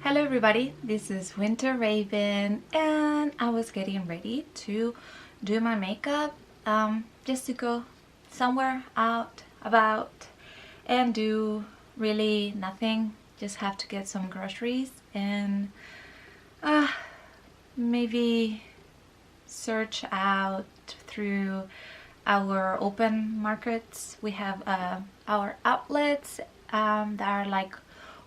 Hello everybody, this is WinterRaven and I was getting ready to do my makeup just to go somewhere out about and do really nothing. Just have to get some groceries and maybe search out through our open markets. We have our outlets that are like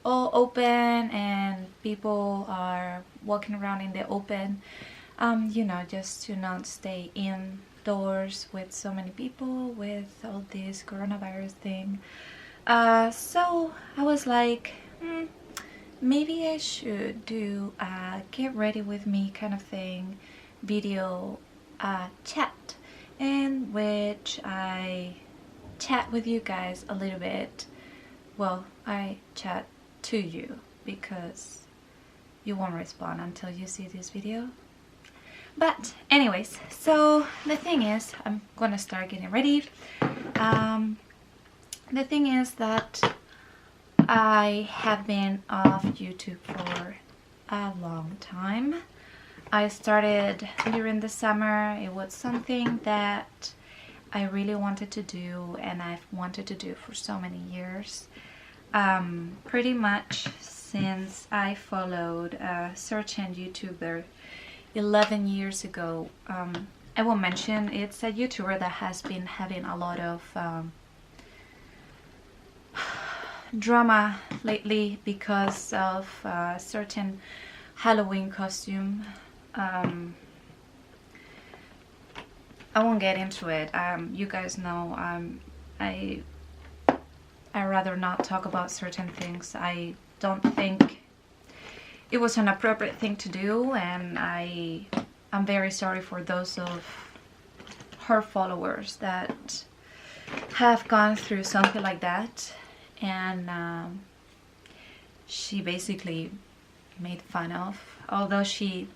all open and people are walking around in the open, you know, just to not stay indoors with so many people with all this coronavirus thing. So I was like, maybe I should do a get ready with me kind of thing video chat, in which I chat with you guys a little bit. Well, I chat to you because you won't respond until you see this video. But anyways, so the thing is, I'm gonna start getting ready. The thing is that I have been off YouTube for a long time. I started during the summer. It was something that I really wanted to do and I've wanted to do for so many years. Pretty much since I followed a certain YouTuber 11 years ago. I will mention it's a YouTuber that has been having a lot of drama lately because of a certain Halloween costume. I won't get into it. You guys know I rather not talk about certain things. I don't think it was an appropriate thing to do, and I'm very sorry for those of her followers that have gone through something like that. And she basically made fun of, although she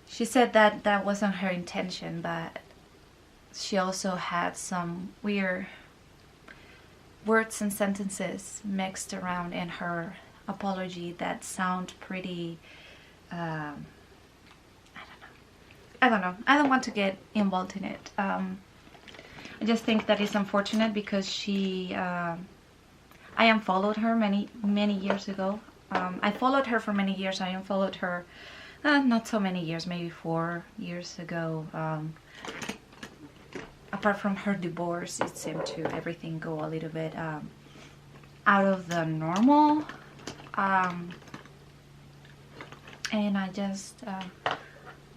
said that that wasn't her intention, but she also had some weird words and sentences mixed around in her apology that sound pretty I don't know. I don't want to get involved in it. I just think that it's unfortunate because she I unfollowed her many years ago. I followed her for many years. I unfollowed her not so many years, maybe 4 years ago. Apart from her divorce, it seemed to everything go a little bit out of the normal, and I just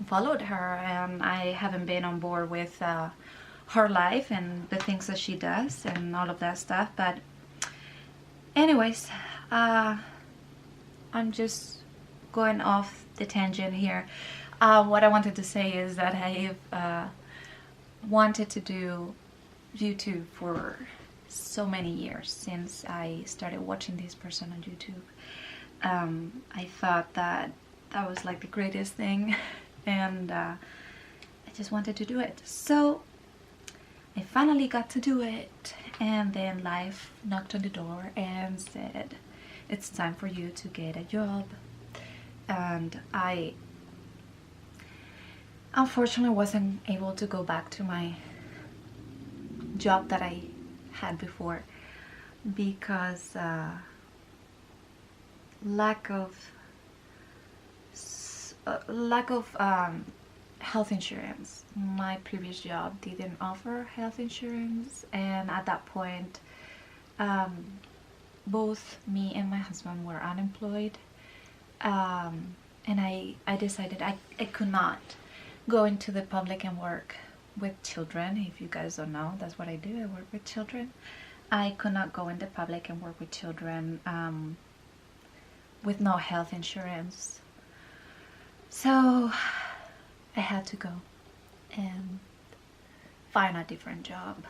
followed her, and I haven't been on board with her life and the things that she does and all of that stuff. But anyways, I'm just going off the tangent here. What I wanted to say is that I've wanted to do YouTube for so many years, since I started watching this person on YouTube. I thought that that was like the greatest thing, and I just wanted to do it. So I finally got to do it, and then life knocked on the door and said, it's time for you to get a job. And I unfortunately wasn't able to go back to my job that I had before because lack of health insurance. My previous job didn't offer health insurance, and at that point both me and my husband were unemployed, and I decided I could not go into the public and work with children. If you guys don't know, that's what I do. I work with children. I could not go in the public and work with children with no health insurance. So I had to go and find a different job.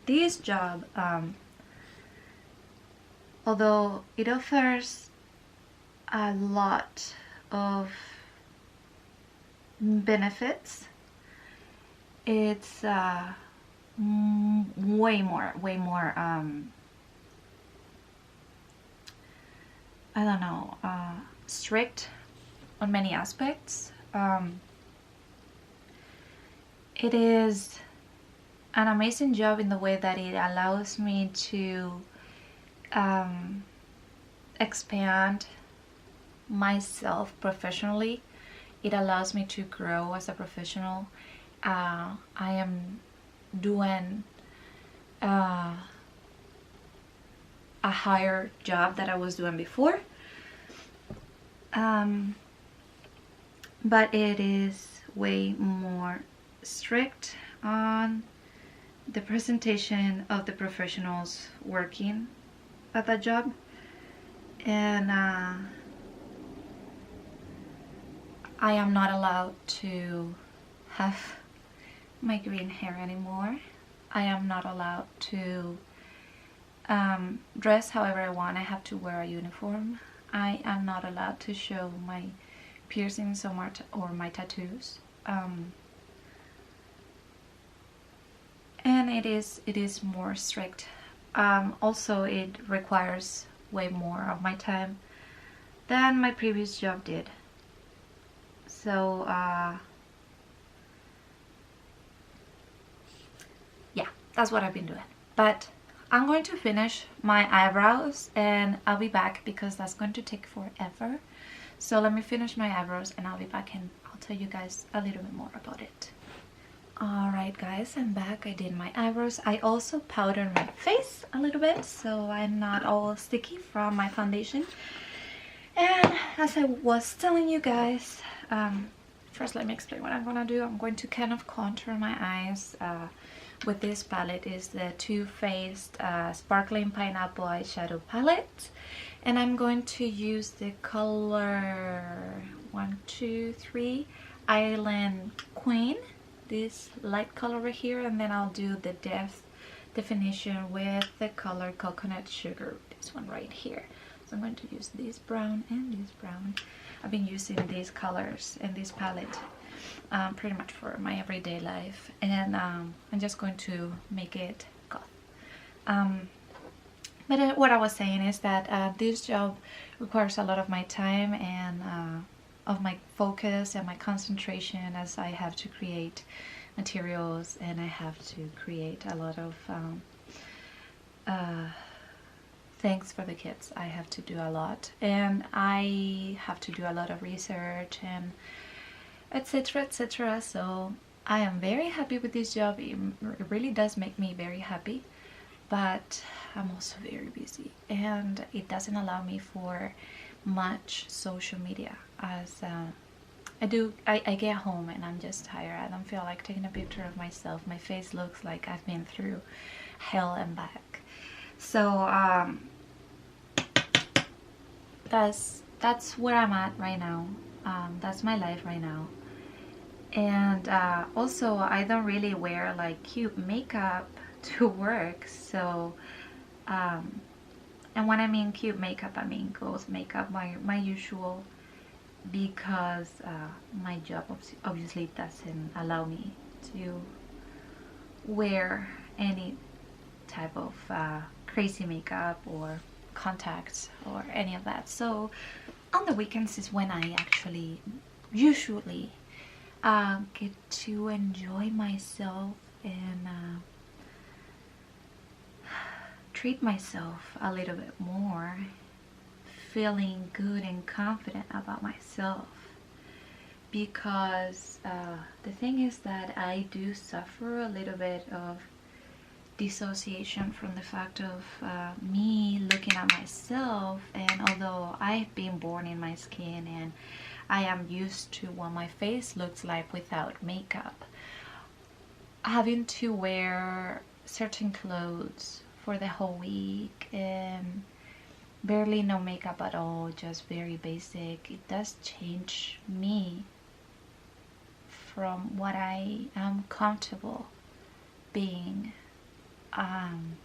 This job, although it offers a lot of benefits, it's way more I don't know, strict on many aspects. It is an amazing job in the way that it allows me to expand myself professionally. It allows me to grow as a professional. I am doing a higher job that I was doing before, but it is way more strict on the presentation of the professionals working at that job. And I am not allowed to have my green hair anymore. I am not allowed to dress however I want. I have to wear a uniform. I am not allowed to show my piercings or my tattoos. And it is more strict. Also, it requires way more of my time than my previous job did. So yeah, that's what I've been doing. But I'm going to finish my eyebrows and I'll be back because that's going to take forever. So let me finish my eyebrows and I'll be back and I'll tell you guys a little bit more about it. Alright guys, I'm back. I did my eyebrows. I also powdered my face a little bit so I'm not all sticky from my foundation. And as I was telling you guys, first let me explain what I'm gonna do. I'm going to kind of contour my eyes with this palette. Is the Too Faced Sparkling Pineapple Eyeshadow Palette. And I'm going to use the color 123 Island Queen, this light color right here, and then I'll do the depth definition with the color Coconut Sugar, this one right here. So I'm going to use this brown and this brown. I've been using these colors in this palette pretty much for my everyday life, and I'm just going to make it goth. But what I was saying is that this job requires a lot of my time and of my focus and my concentration, as I have to create materials and I have to create a lot of things for the kids. I have to do a lot and I have to do a lot of research and etc, etc. So I am very happy with this job. It really does make me very happy, but I'm also very busy and it doesn't allow me for much social media. As I get home and I'm just tired. I don't feel like taking a picture of myself. My face looks like I've been through hell and back. So that's where I'm at right now. That's my life right now. And also I don't really wear like cute makeup to work. So and when I mean cute makeup, I mean ghost makeup, my usual, because my job obviously doesn't allow me to wear any type of crazy makeup or contacts or any of that. So on the weekends is when I actually usually get to enjoy myself and treat myself a little bit more, feeling good and confident about myself. Because the thing is that I do suffer a little bit of dissociation from the fact of me looking at myself, and although I've been born in my skin and I am used to what my face looks like without makeup, having to wear certain clothes for the whole week and barely no makeup at all, just very basic, it does change me from what I am comfortable being. And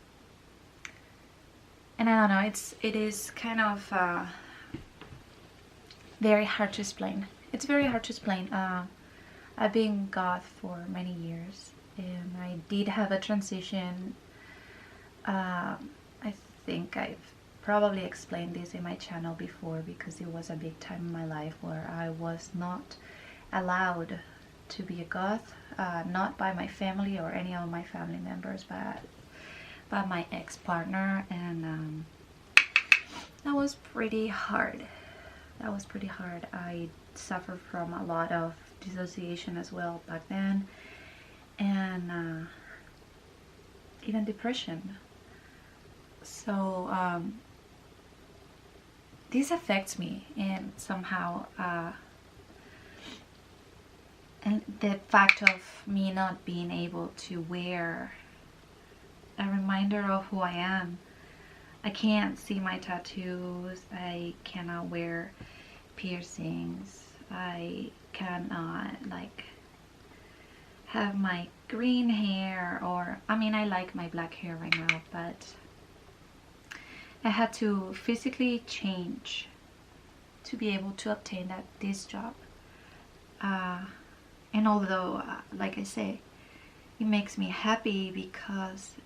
I don't know, it is kind of very hard to explain. It's very hard to explain. I've been goth for many years and I did have a transition. I think I've probably explained this in my channel before, because it was a big time in my life where I was not allowed to be a goth, not by my family or any of my family members, but by my ex-partner, and that was pretty hard. That was pretty hard. I suffered from a lot of dissociation as well back then, and even depression. So this affects me, and somehow and the fact of me not being able to wear a reminder of who I am. I can't see my tattoos, I cannot wear piercings, I cannot like have my green hair, or I mean, I like my black hair right now, but I had to physically change to be able to obtain this job. And although, like I say, it makes me happy because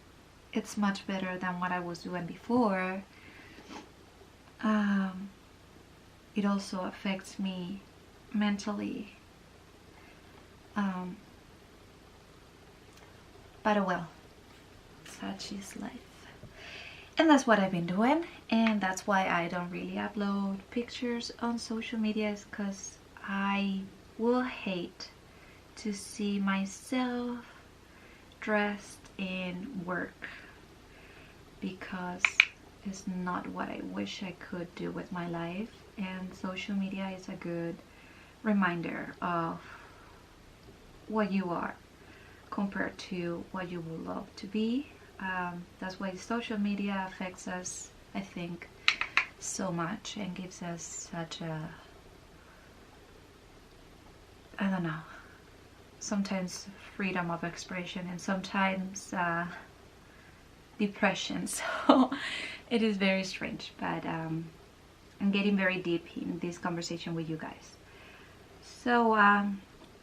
it's much better than what I was doing before, it also affects me mentally. But oh well, such is life. And that's what I've been doing, and that's why I don't really upload pictures on social media, because I will hate to see myself dressed in work, because it's not what I wish I could do with my life. And social media is a good reminder of what you are compared to what you would love to be. That's why social media affects us, I think, so much, and gives us such a, I don't know, sometimes freedom of expression, and sometimes depression. So it is very strange, but I'm getting very deep in this conversation with you guys. So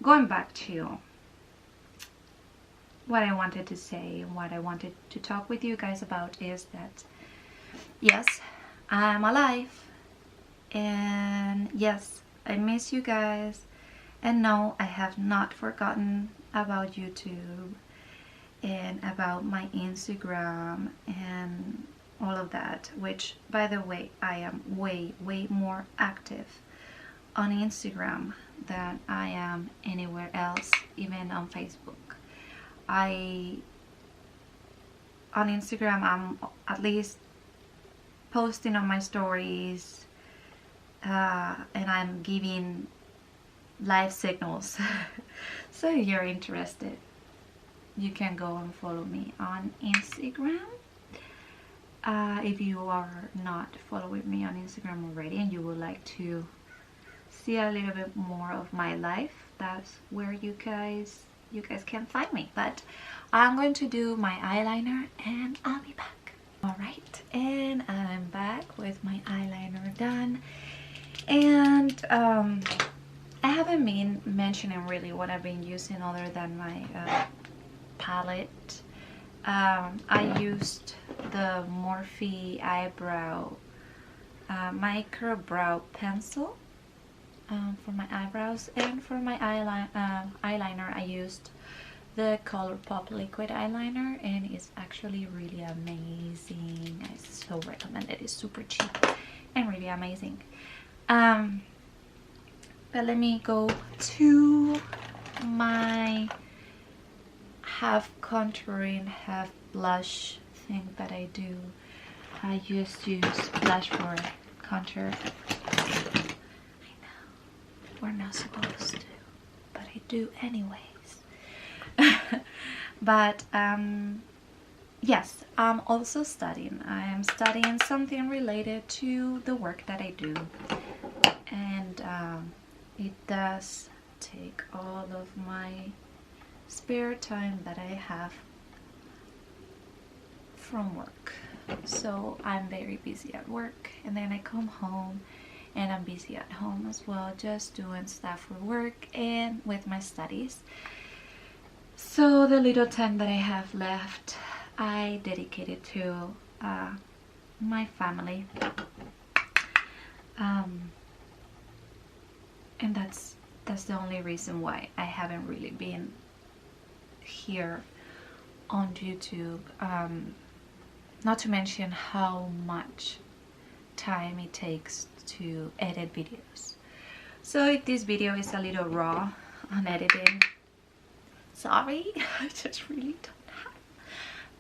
going back to what I wanted to say, and what I wanted to talk with you guys about, is that yes, I'm alive, and yes, I miss you guys, and no, I have not forgotten about YouTube and about my Instagram and all of that, which, by the way, I am way more active on Instagram than I am anywhere else, even on Facebook. On Instagram, I'm at least posting on my stories, and I'm giving live signals. So if you're interested, you can go and follow me on Instagram. If you are not following me on Instagram already and you would like to see a little bit more of my life, that's where you guys can find me. But I'm going to do my eyeliner and I'll be back. Alright, and I'm back with my eyeliner done, and I haven't been mentioning really what I've been using other than my palette. I used the Morphe eyebrow micro brow pencil for my eyebrows, and for my eyeliner I used the ColourPop liquid eyeliner, and it's actually really amazing. I so recommend it. It's super cheap and really amazing. But let me go to my half contouring, half blush thing that I do. I used to use blush for contour. I know, we're not supposed to, but I do anyways. But yes, I'm also studying. I am studying something related to the work that I do, and it does take all of my spare time that I have from work. So I'm very busy at work, and then I come home and I'm busy at home as well, just doing stuff for work and with my studies. So the little time that I have left, I dedicate it to my family. And that's the only reason why I haven't really been here on YouTube. Not to mention how much time it takes to edit videos. So if this video is a little raw on editing, sorry. I just really don't have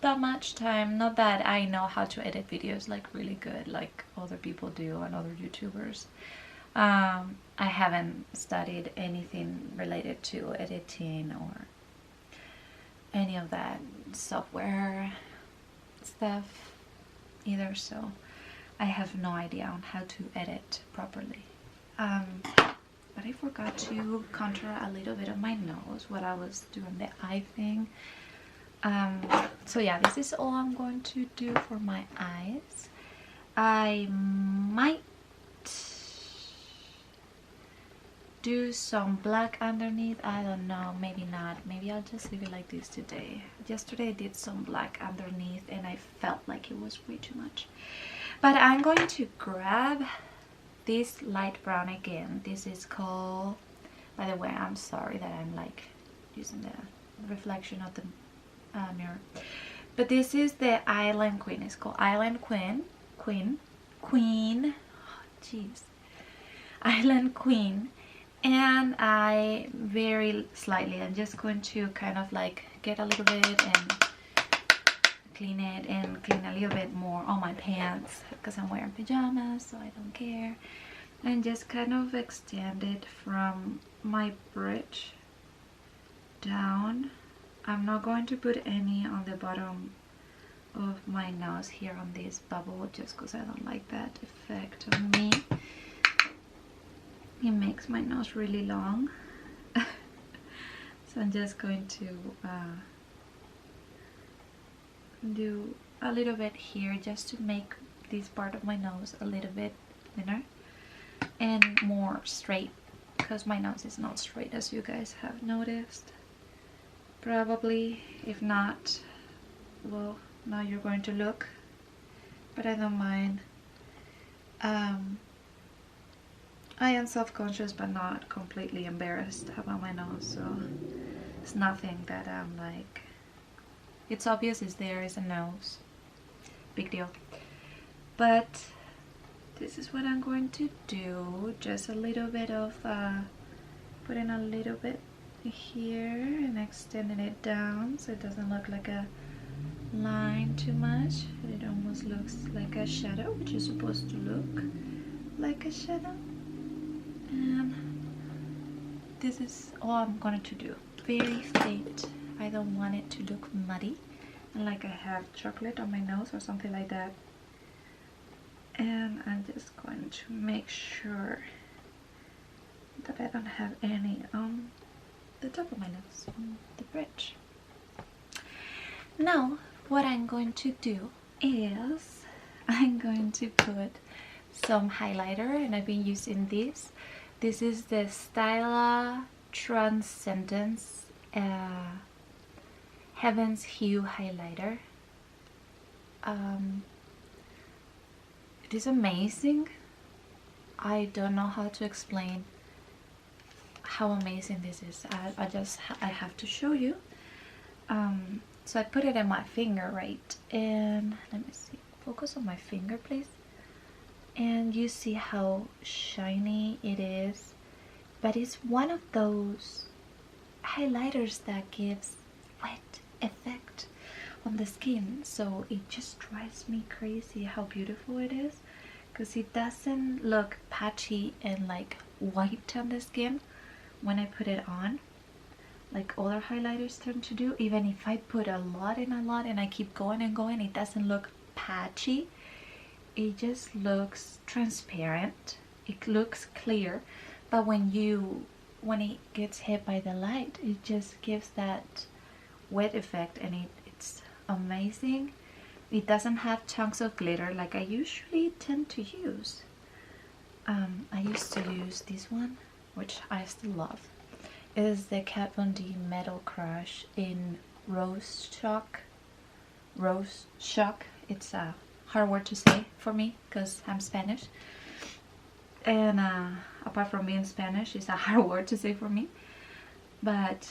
that much time. Not that I know how to edit videos like really good like other people do and other YouTubers. I haven't studied anything related to editing or any of that software stuff either, so I have no idea on how to edit properly. But I forgot to contour a little bit of my nose while I was doing the eye thing. So yeah, this is all I'm going to do for my eyes. I might do some black underneath. I don't know, maybe not. Maybe I'll just leave it like this today. Yesterday I did some black underneath and I felt like it was way too much. But I'm going to grab this light brown again. This is called, by the way, I'm sorry that I'm like using the reflection of the mirror, but this is the Eyeliner Queen. It's called Eyeliner Queen. Jeez, Eyeliner Queen. And I very slightly, I'm just going to kind of like get a little bit and clean it and clean a little bit more on my pants because I'm wearing pajamas, so I don't care. And just kind of extend it from my bridge down. I'm not going to put any on the bottom of my nose here on this bubble just because I don't like that effect on me. It makes my nose really long. So I'm just going to do a little bit here just to make this part of my nose a little bit thinner and more straight, because my nose is not straight, as you guys have noticed probably. If not, well, now you're going to look, but I don't mind. I am self-conscious but not completely embarrassed about my nose, so it's nothing that I'm like, it's obvious it's there, is a nose, big deal. But this is what I'm going to do, just a little bit of putting a little bit here and extending it down so it doesn't look like a line too much. It almost looks like a shadow, which is supposed to look like a shadow. And this is all I'm going to do. Very faint. I don't want it to look muddy and like I have chocolate on my nose or something like that. And I'm just going to make sure that I don't have any on the top of my nose, on the bridge. Now what I'm going to do is I'm going to put some highlighter, and I've been using this. This is the Stila Transcendence Heaven's Hue highlighter. It is amazing. I don't know how to explain how amazing this is. I have to show you. So I put it in my finger, right? And let me see. Focus on my finger, please. And you see how shiny it is. But it's one of those highlighters that gives wet effect on the skin, so it just drives me crazy how beautiful it is, because it doesn't look patchy and like white on the skin when I put it on like other highlighters tend to do. Even if I put a lot and I keep going and going, it doesn't look patchy. It just looks transparent, it looks clear, but when it gets hit by the light, it just gives that wet effect, and it's amazing. It doesn't have chunks of glitter like I usually tend to use. I used to use this one, which I still love. It is the Kat Von D Metal Crush in Rose Shock. It's a hard word to say for me because I'm Spanish, and apart from being Spanish, it's a hard word to say for me. But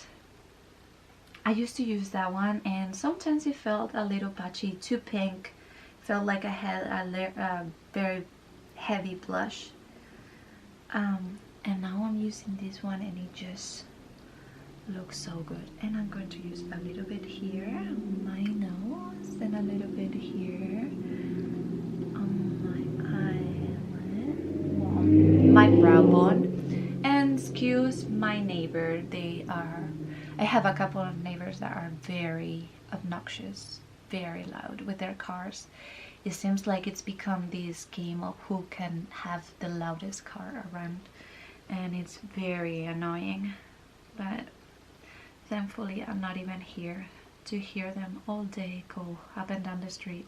I used to use that one, and sometimes it felt a little patchy, too pink. Felt like I had a very heavy blush. And now I'm using this one, and it just looks so good. And I'm going to use a little bit here on my nose and a little bit here on my eyelid, my brow bone. And excuse my neighbor, I have a couple of neighbors that are very obnoxious, very loud with their cars. It seems like it's become this game of who can have the loudest car around, and it's very annoying. But thankfully I'm not even here to hear them all day go up and down the street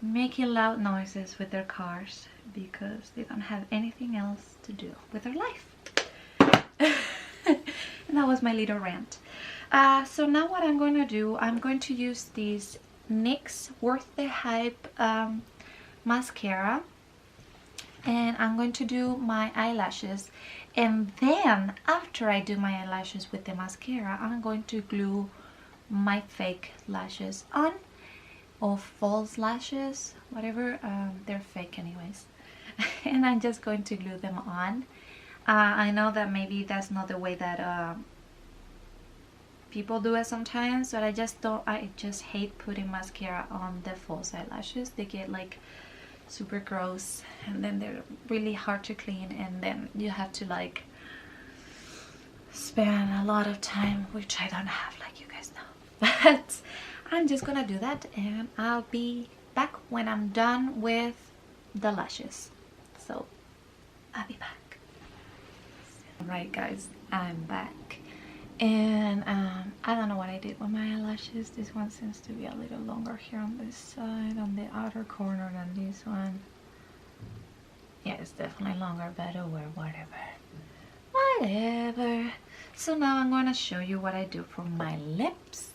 making loud noises with their cars, because they don't have anything else to do with their life. And that was my little rant. So now what I'm going to do, I'm going to use this NYX Worth the Hype mascara, and I'm going to do my eyelashes, and then after I do my eyelashes with the mascara, I'm going to glue my fake lashes on, or false lashes, whatever, they're fake anyways. And I'm just going to glue them on. I know that maybe that's not the way that people do it sometimes, but I just hate putting mascara on the false eyelashes. They get like super gross, and then they're really hard to clean, and then you have to like spend a lot of time, which I don't have, like you guys know. But I'm just gonna do that, and I'll be back when I'm done with the lashes. So I'll be back. Alright guys, I'm back, and I don't know what I did with my eyelashes. This one seems to be a little longer here on this side, on the outer corner, than this one. Yeah, it's definitely longer, but oh well, whatever. So now I'm going to show you what I do for my lips.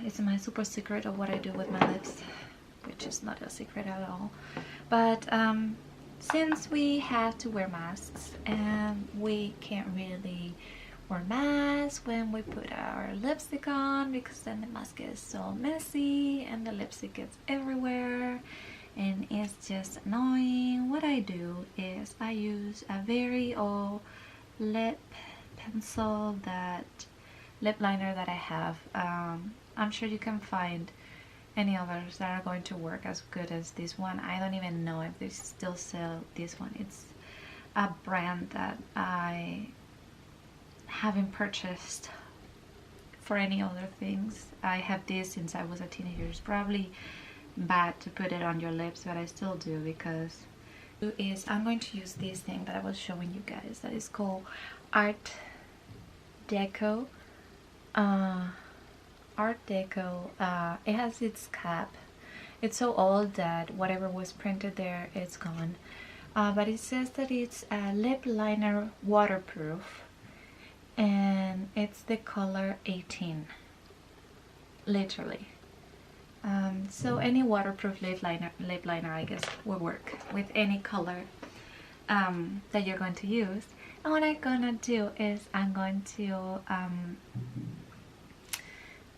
It's my super secret of what I do with my lips, which is not a secret at all. But since we have to wear masks, and we can't really wear masks when we put our lipstick on, because then the mask is so messy and the lipstick gets everywhere and it's just annoying. What I do is I use a very old lip pencil, that lip liner that I have. I'm sure you can find any others that are going to work as good as this one. I don't even know if they still sell this one. It's a brand that I haven't purchased for any other things. I have this since I was a teenager. It's probably bad to put it on your lips, but I still do, because I'm going to use this thing that I was showing you guys, that is called Art Deco. Art Deco. It has its cap. It's so old that whatever was printed there, it's gone. But it says that it's a lip liner waterproof, and it's the color 18, literally. So any waterproof lip liner I guess will work with any color that you're going to use. And what I'm gonna do is I'm going to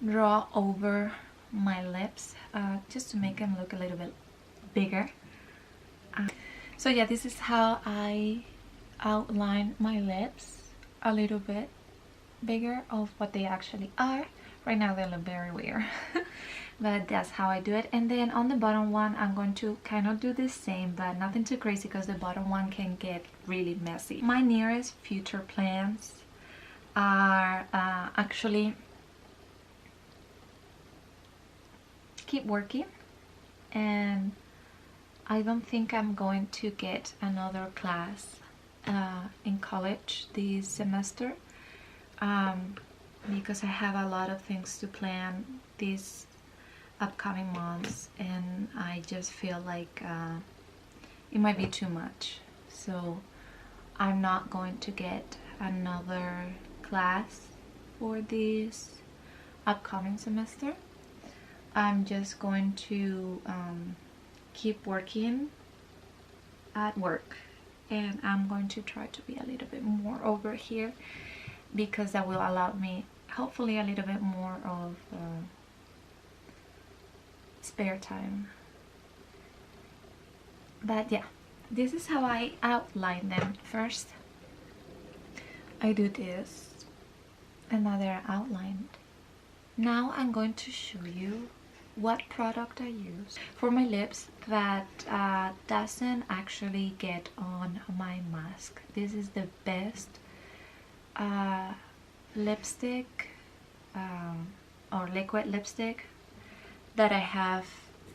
draw over my lips just to make them look a little bit bigger. So yeah, this is how I outline my lips, a little bit bigger of what they actually are. Right now they look very weird. But that's how I do it. And then on the bottom one, I'm going to kind of do the same, but nothing too crazy, because the bottom one can get really messy. My nearest future plans are actually keep working, and I don't think I'm going to get another class in college this semester, because I have a lot of things to plan these upcoming months, and I just feel like it might be too much. So I'm not going to get another class for this upcoming semester. I'm just going to keep working at work, and I'm going to try to be a little bit more over here because that will allow me hopefully a little bit more of spare time. But yeah, this is how I outline them. First I do this, another outline. Now I'm going to show you what product I use for my lips that doesn't actually get on my mask. This is the best lipstick or liquid lipstick that I have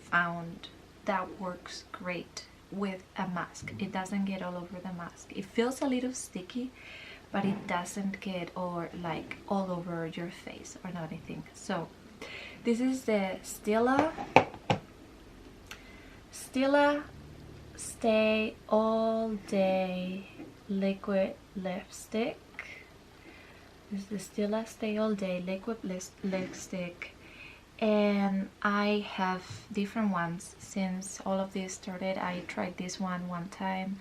found that works great with a mask. It doesn't get all over the mask. It feels a little sticky, but it doesn't get all over your face or anything. So this is the Stila Stay All Day liquid lipstick. This is the Stila Stay All Day liquid lipstick, and I have different ones since all of this started. I tried this one time,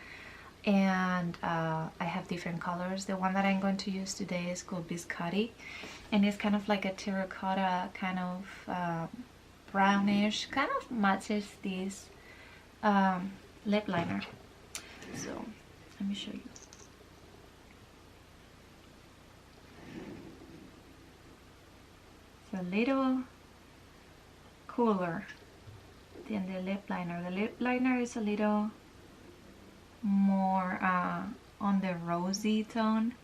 and I have different colors. The one that I'm going to use today is called Biscotti, and it's kind of like a terracotta, kind of brownish, kind of matches this lip liner. So let me show you. It's a little cooler than the lip liner. The lip liner is a little more on the rosy tone,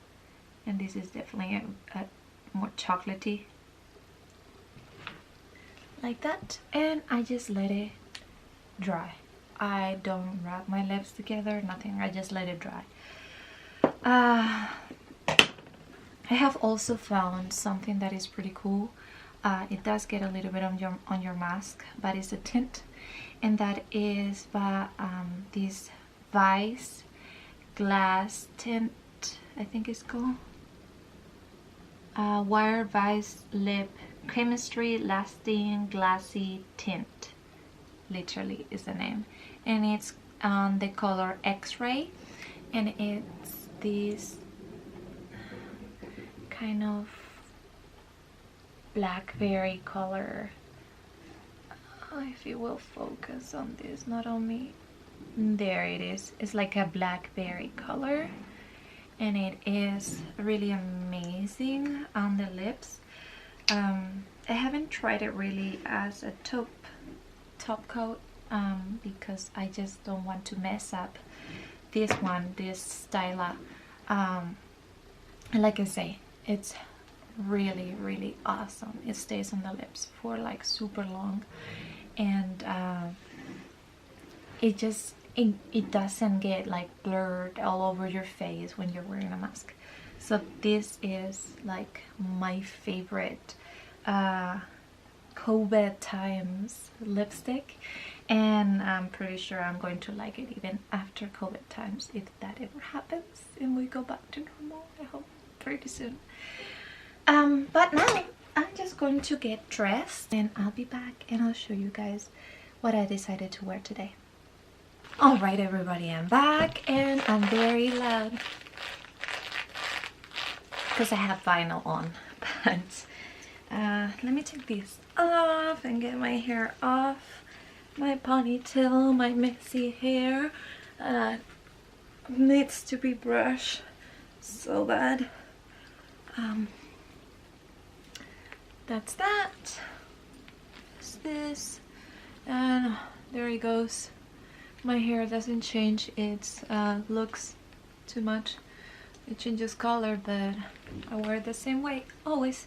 and this is definitely a more chocolatey, like that. And I just let it dry. I don't rub my lips together, nothing. I just let it dry. I have also found something that is pretty cool. It does get a little bit on your mask, but it's a tint, and that is by this Vice Glass Tint, I think it's called. Wire Vice Lip Chemistry Lasting Glassy Tint, literally is the name, and it's on the color X-Ray, and it's this kind of blackberry color. If you will focus on this, not on me. There it is. It's like a blackberry color, and it is really amazing on the lips. I haven't tried it really as a top coat because I just don't want to mess up this one, this Stila. Like I say, it's really awesome. It stays on the lips for like super long, and it doesn't get like blurred all over your face when you're wearing a mask. So this is like my favorite COVID times lipstick, and I'm pretty sure I'm going to like it even after COVID times, if that ever happens and we go back to normal. I hope pretty soon. But now I'm just going to get dressed, and I'll be back and I'll show you guys what I decided to wear today. Alright everybody, I'm back, and I'm very loud because I have vinyl on. But let me take this off and get my hair off. My ponytail, my messy hair needs to be brushed so bad. That's that. That's this, and there he goes. My hair doesn't change, it looks too much. It changes color, but I wear it the same way always.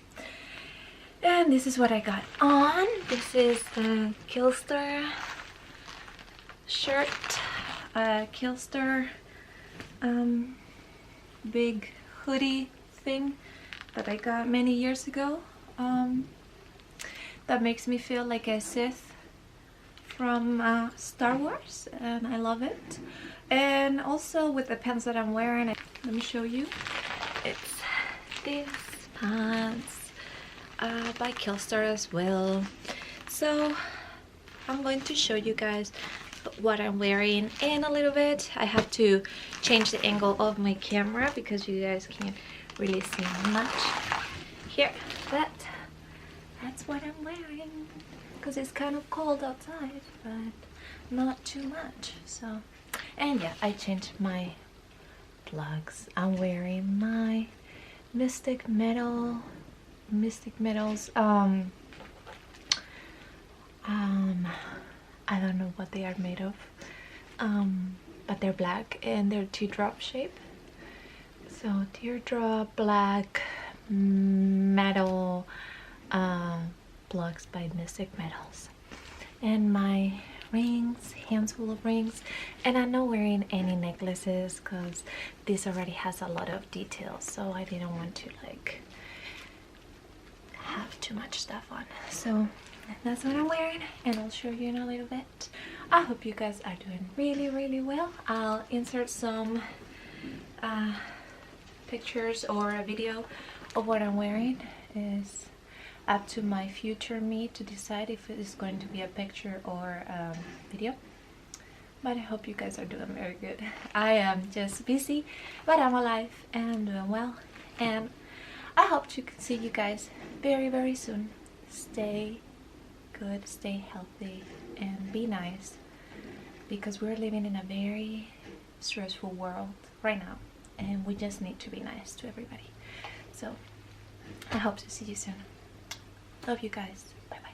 And this is what I got on. This is a Killstar shirt, Killstar big hoodie thing that I got many years ago. That makes me feel like a Sith from Star Wars, and I love it. And also with the pants that I'm wearing, let me show you. It's these pants by Killstar as well. So I'm going to show you guys what I'm wearing in a little bit. I have to change the angle of my camera because you guys can't really see much here, but that's what I'm wearing because it's kind of cold outside, but not too much. So, and yeah, I changed my plugs. I'm wearing my Mystic Metals I don't know what they are made of, but they're black and they're teardrop shape. So teardrop black metal plugs by Mystic Metals, and my rings, handful of rings. And I'm not wearing any necklaces because this already has a lot of details, so I didn't want to like have too much stuff on. So that's what I'm wearing, and I'll show you in a little bit. I hope you guys are doing really well. I'll insert some pictures or a video of what I'm wearing. Is up to my future me to decide if it is going to be a picture or a video, but I hope you guys are doing very good. I am just busy, but I'm alive and doing well, and I hope to see you guys very soon. Stay good, stay healthy, and be nice, because we're living in a very stressful world right now, and we just need to be nice to everybody. So I hope to see you soon. Love you guys. Bye bye.